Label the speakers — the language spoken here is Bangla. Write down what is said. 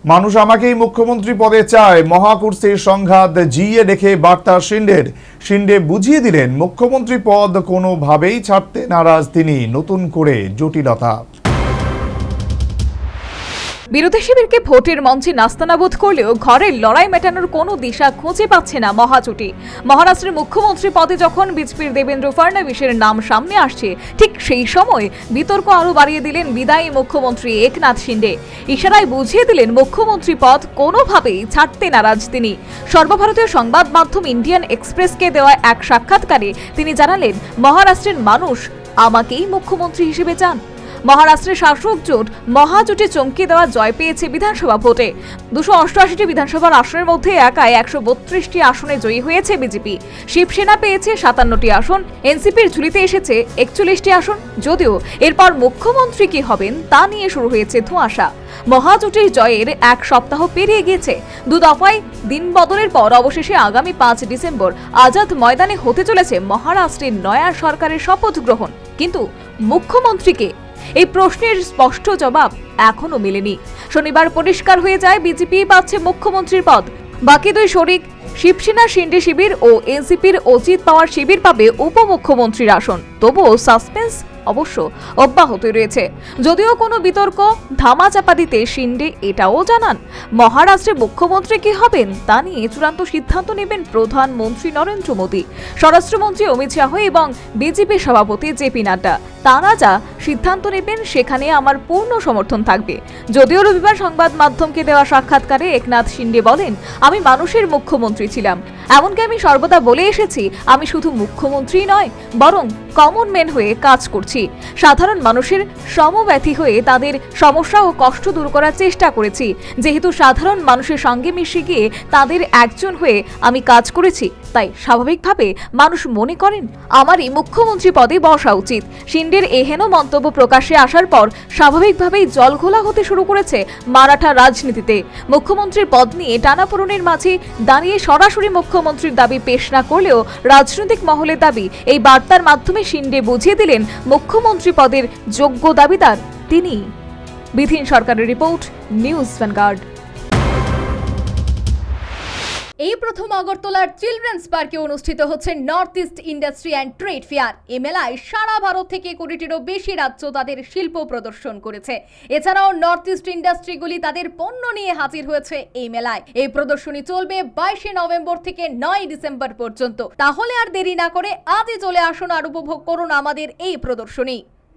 Speaker 1: মানুষ আমাকেই মুখ্যমন্ত্রী পদে চায়, মহাকুর্সির সংঘাত জিইয়ে দেখে বার্তা শিন্ডে বুঝিয়ে দিলেন মুখ্যমন্ত্রী পদ কোনোভাবেই ছাড়তে নারাজ তিনি। নতুন করে জটিলতা।
Speaker 2: বিরোধী শিবিরকে ভোটের মঞ্চে নাস্তানাবুদ করলেও ঘরের লড়াই মেটানোর কোনো দিশা খুঁজে পাচ্ছে না মহাজোটে। মহারাষ্ট্রের মুখ্যমন্ত্রী পদে যখন বিজেপির দেবেন্দ্র ফডনবিসের নাম সামনে আসছে, ঠিক সেই সময় বিতর্ক আরও বাড়িয়ে দিলেন বিদায়ী মুখ্যমন্ত্রী একনাথ শিন্ডে। ইশারায় বুঝিয়ে দিলেন মুখ্যমন্ত্রী পদ কোনোভাবেই ছাড়তে নারাজ তিনি। সর্বভারতীয় সংবাদ মাধ্যম ইন্ডিয়ান এক্সপ্রেসকে দেওয়া এক সাক্ষাৎকারে তিনি জানালেন, মহারাষ্ট্রের মানুষ আমাকেই মুখ্যমন্ত্রী হিসেবে চান। মহারাষ্ট্রের শাসক জোট মহাজোটে চমকে দেওয়া জয় পেয়েছে বিধানসভা ভোটে। 288টি বিধানসভার আসনের মধ্যে একাই 132টি আসনে জয়ী হয়েছে বিজেপি। শিবসেনা পেয়েছে 57টি আসন, এনসিপির ঝুলিতে এসেছে 41টি আসন। যদিও এরপর মুখ্যমন্ত্রী কি হবেন তা নিয়ে শুরু হয়েছে ধোঁয়াশা। মহাজোটের জয়ের এক সপ্তাহ পেরিয়ে গিয়েছে। 2 দফায় দিন বদলের পর অবশেষে আগামী 5 ডিসেম্বর আজাদ ময়দানে হতে চলেছে মহারাষ্ট্রের নয়া সরকারের শপথ গ্রহণ। কিন্তু মুখ্যমন্ত্রীকে, এই প্রশ্নের স্পষ্ট জবাব এখনো মেলেনি। শনিবার পরিষ্কার হয়ে যায় বিজেপি পাচ্ছে মুখ্যমন্ত্রীর পদ। বাকি দুই শরিক শিবসেনা শিন্ডে শিবির ও এনসিপির অজিত পাওয়ার শিবির পাবে উপমুখ্যমন্ত্রীর আসন। তবুও সাসপেন্স অবশ্য অব্যাহত রয়েছে। যদিও কোনো বিতর্ক ধামাচাপা দিতে শিন্ডে এটাও জানান, মহারাষ্ট্রে মুখ্যমন্ত্রী কি হবেন তা নিয়ে চূড়ান্ত সিদ্ধান্ত নেবেন প্রধানমন্ত্রী নরেন্দ্র মোদী, স্বরাষ্ট্রমন্ত্রী অমিত শাহ এবং বিজেপি সভাপতি জেপি নাড্ডা। তারা যা সিদ্ধান্ত নেবেন সেখানে আমার পূর্ণ সমর্থন থাকবে। যদিও রবিবার সংবাদ মাধ্যমকে দেওয়া সাক্ষাৎকারে একনাথ শিন্ডে বলেন, আমি মানুষের মুখ্যমন্ত্রী ছিলাম। এমনকি আমি সর্বদা বলে এসেছি, আমি শুধু মুখ্যমন্ত্রী নয়, বরং কমন ম্যান হয়ে কাজ করছি। সাধারণ মানুষের সমব্যথী হয়ে তাদের সমস্যা ও কষ্ট দূর করার চেষ্টা করেছি। যেহেতু সাধারণ মানুষের সঙ্গে মিশে গিয়ে তাদের একজন হয়ে আমি কাজ করেছি, তাই স্বাভাবিকভাবে মানুষ মনে করেন আমারই মুখ্যমন্ত্রী পদে বসা উচিত। শিন্ডের এহেন মন্তব্য প্রকাশ্যে আসার পর স্বাভাবিকভাবেই জলঘোলা হতে শুরু করেছে মারাঠা রাজনীতিতে। মুখ্যমন্ত্রীর পদ নিয়ে টানাপোড়েনের মাঝে দাঁড়িয়ে সরাসরি মুখ্যমন্ত্রীর দাবি পেশ না করলেও রাজনৈতিক মহলের দাবি, এই বার্তার মাধ্যমে শিন্ডে বুঝিয়ে দিলেন মুখ্যমন্ত্রী পদের যোগ্য দাবিদার তিনি। বিধিন সরকারের রিপোর্ট, নিউজ ভ্যানগার্ড।
Speaker 3: এই প্রথম আগরতলার চিলড্রেন্স পার্কে অনুষ্ঠিত হচ্ছে north east industry and trade fair. এই মেলায় সারা ভারত থেকে 20টিরও বেশি রাজ্য তাদের শিল্প প্রদর্শন করেছে। এছাড়াও নর্থ ইস্ট ইন্ডাস্ট্রিগুলি তাদের পণ্য নিয়ে হাজির হয়েছে এই মেলায়। এই প্রদর্শনী চলবে 22 নভেম্বর থেকে 9 ডিসেম্বর পর্যন্ত। তাহলে আর দেরি না করে আজই চলে আসুন আর উপভোগ করুন আমাদের এই প্রদর্শনী।